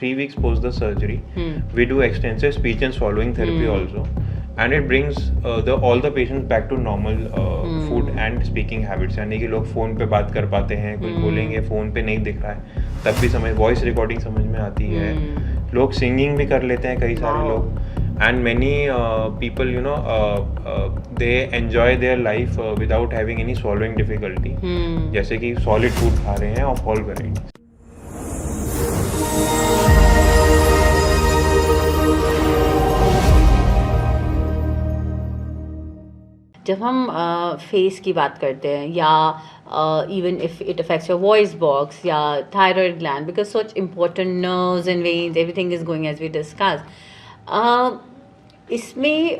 3 weeks post the surgery. We do extensive speech and swallowing therapy also, and it brings all the patients back to normal food and speaking habits. यानी कि लोग phone पे बात कर पाते हैं, कुछ बोलेंगे फ़ोन पे नहीं दिख रहा है, तब भी समझ वॉइस रिकॉर्डिंग समझ में आती है, लोग सिंगिंग भी कर लेते हैं कई सारे लोग. And many people, they enjoy their life without having any swallowing difficulty. जैसे कि solid food खा रहे हैं of all varieties. जब हम फेस की बात करते हैं या even if it affects your voice box या thyroid gland, because such important nerves and veins, everything is going as we discuss. इसमें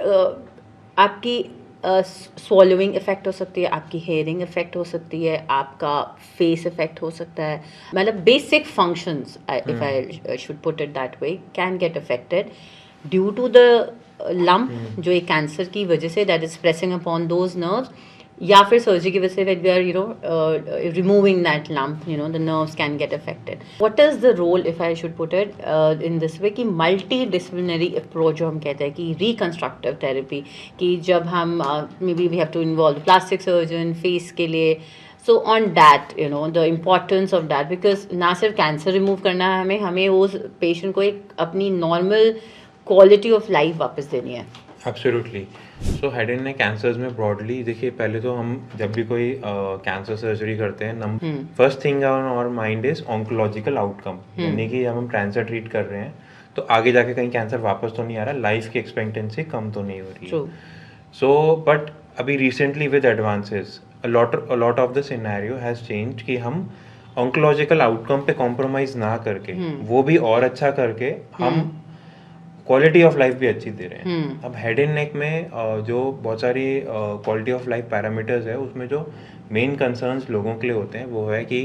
आपकी स्वॉलोइंग इफेक्ट हो सकती है, आपकी हेयरिंग इफेक्ट हो सकती है, आपका फेस इफेक्ट हो सकता है. मतलब basic functions, if I should put it that way, can get affected due to the lump जो एक कैंसर की वजह से that is pressing upon those nerves, या फिर सर्जरी की वजह से when we are removing that lump, the nerves can get affected. What is the role, if I should put it in this way, कि multi disciplinary approach जो हम कहते हैं कि रिकंस्ट्रक्टिव थेरेपी, कि जब हम may be we have to involve plastic surgeon face के लिए. So on that, the importance of that, because ना सिर्फ कैंसर रिमूव करना है हमें उस पेशेंट को एक अपनी नॉर्मल क्वालिटी ऑफ लाइफ वापस देनी है. Absolutely. So head and neck cancers में ब्रॉडली देखिए, पहले तो हम जब भी कोई कैंसर सर्जरी करते हैं, first thing on our mind is oncological outcome. यानी कि जब हम कैंसर ट्रीट कर रहे हैं तो आगे जाके कहीं कैंसर वापस तो नहीं आ रहा, लाइफ की एक्सपेक्टेंसी कम तो नहीं हो रही है. सो बट अभी recently with advances a lot of the scenario has changed कि हम ऑन्कोलॉजिकल आउटकम पे कॉम्प्रोमाइज ना करके वो भी और अच्छा करके हम क्वालिटी ऑफ लाइफ भी अच्छी दे रहे हैं. अब हेड एंड नेक में जो बहुत सारी क्वालिटी ऑफ लाइफ पैरामीटर्स है, उसमें जो मेन कंसर्न्स लोगों के लिए होते हैं वो है कि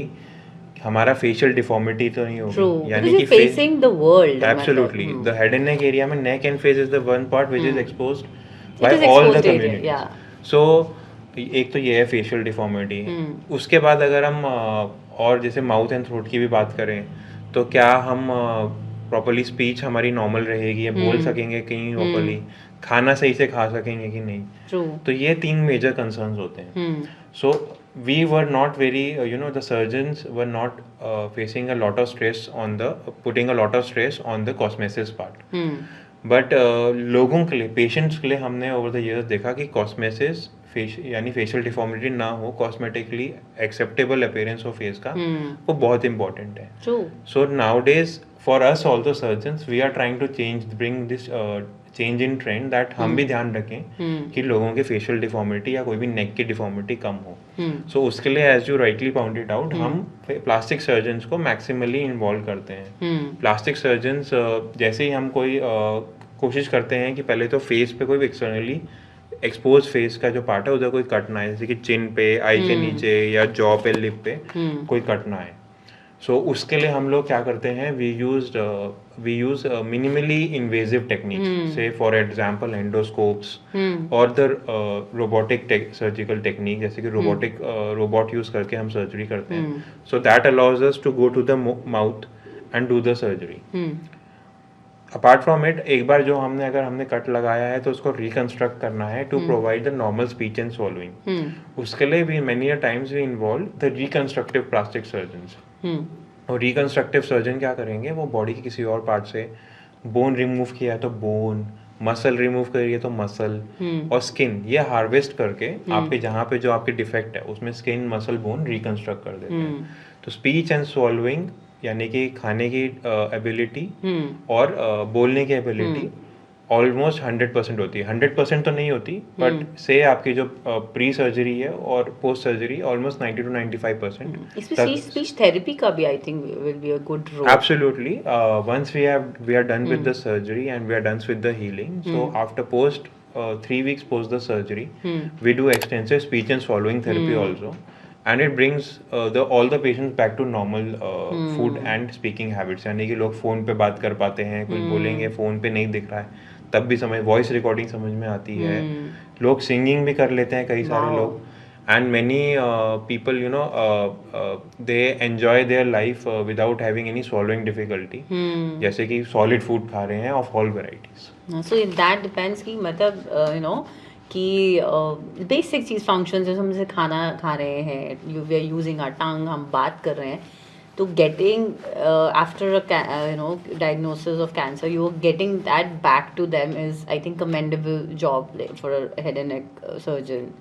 हमारा फेशियल डिफॉर्मिटी तो नहीं होगी, यानी कि facing the world. Absolutely. The head and neck area में neck and face is the one part which is exposed by all the community. So एक तो ये है फेशियल डिफॉर्मिटी. उसके बाद अगर हम और जैसे माउथ एंड थ्रोट की भी बात करें तो क्या हम प्रॉपर्ली स्पीच हमारी नॉर्मल रहेगी, या बोल सकेंगे कहीं प्रॉपर्ली, खाना सही से खा सकेंगे कि नहीं. तो ये 3 मेजर कंसर्न्स होते हैं. So we were not very, the surgeons were not facing a lot of stress on the putting a lot of stress on the cosmesis part. But लोगों के लिए, पेशेंट्स के लिए हमने ओवर द ईयर्स देखा कि कॉस्मेसिस यानी फेशियल डिफॉर्मिटी ना हो, cosmetically acceptable appearance of face का, वो बहुत इंपॉर्टेंट है. So nowadays for us also surgeons we are trying to bring this change in trend, that हम भी ध्यान रखें कि लोगों के फेशियल डिफॉर्मिटी या कोई भी नेक की डिफॉर्मिटी कम हो. सो उसके लिए as you rightly pointed out, हम प्लास्टिक सर्जन्स को मैक्सिमली इन्वॉल्व करते हैं. प्लास्टिक सर्जन्स जैसे ही हम कोई कोशिश करते हैं कि पहले तो फेस पे कोई भी एक्सटर्नली एक्सपोज फेस का जो पार्ट है उधर कोई कट ना है, जैसे कि चिन पे, आई के नीचे या जॉ पे, लिप पे कोई कट ना है. सो उसके लिए हम लोग क्या करते हैं, we use minimally invasive techniques, say for example endoscopes और द रोबोटिक सर्जिकल टेक्निक, जैसे कि रोबोट यूज करके हम सर्जरी करते हैं. So that allows us to go to the mouth and do the surgery. Apart from it, एक बार जो अगर हमने कट लगाया है तो उसको रिकंस्ट्रक्ट करना है to provide the normal speech and swallowing. उसके लिए भी many times we involve the reconstructive plastic surgeons. और रिकंस्ट्रक्टिव सर्जन क्या करेंगे, वो बॉडी के किसी और पार्ट से बोन रिमूव किया है तो बोन, मसल रिमूव करिए तो मसल, और स्किन, ये हार्वेस्ट करके आपके जहाँ पे जो आपके डिफेक्ट है उसमें स्किन, मसल, बोन रिकंस्ट्रक्ट कर देते हैं. तो स्पीच एंड स्वॉलोइंग यानी कि खाने की एबिलिटी और बोलने की एबिलिटी ऑलमोस्ट 100% होती है. 100% तो नहीं होती, बट से आपकी जो प्री सर्जरी है और पोस्ट सर्जरी ऑलमोस्ट 90 to 95%. इसमें स्पीच थेरेपी का भी I think will be a good role. Absolutely. Once we are done with the surgery and we are done with the healing, so after 3 weeks post the surgery, we do extensive speech and swallowing therapy also, and it brings all the patients back to normal food and speaking habits. यानी कि लोग phone पे बात कर पाते हैं, कुछ बोलेंगे फ़ोन पे नहीं दिख रहा है, तब भी वॉइस रिकॉर्डिंग समझ में आती है, लोग सिंगिंग भी कर लेते हैं कई सारे लोग. and many people, they enjoy their life without having any swallowing difficulty. जैसे कि solid food खा रहे हैं of all varieties. So that depends कि मतलब कि बेसिक चीज़ फंक्शन जैसे हम जैसे खाना खा रहे हैं, we are using our tongue, हम बात कर रहे हैं, तो getting after diagnosis of cancer, you are getting that back to them is, I think, commendable job for a head and neck surgeon.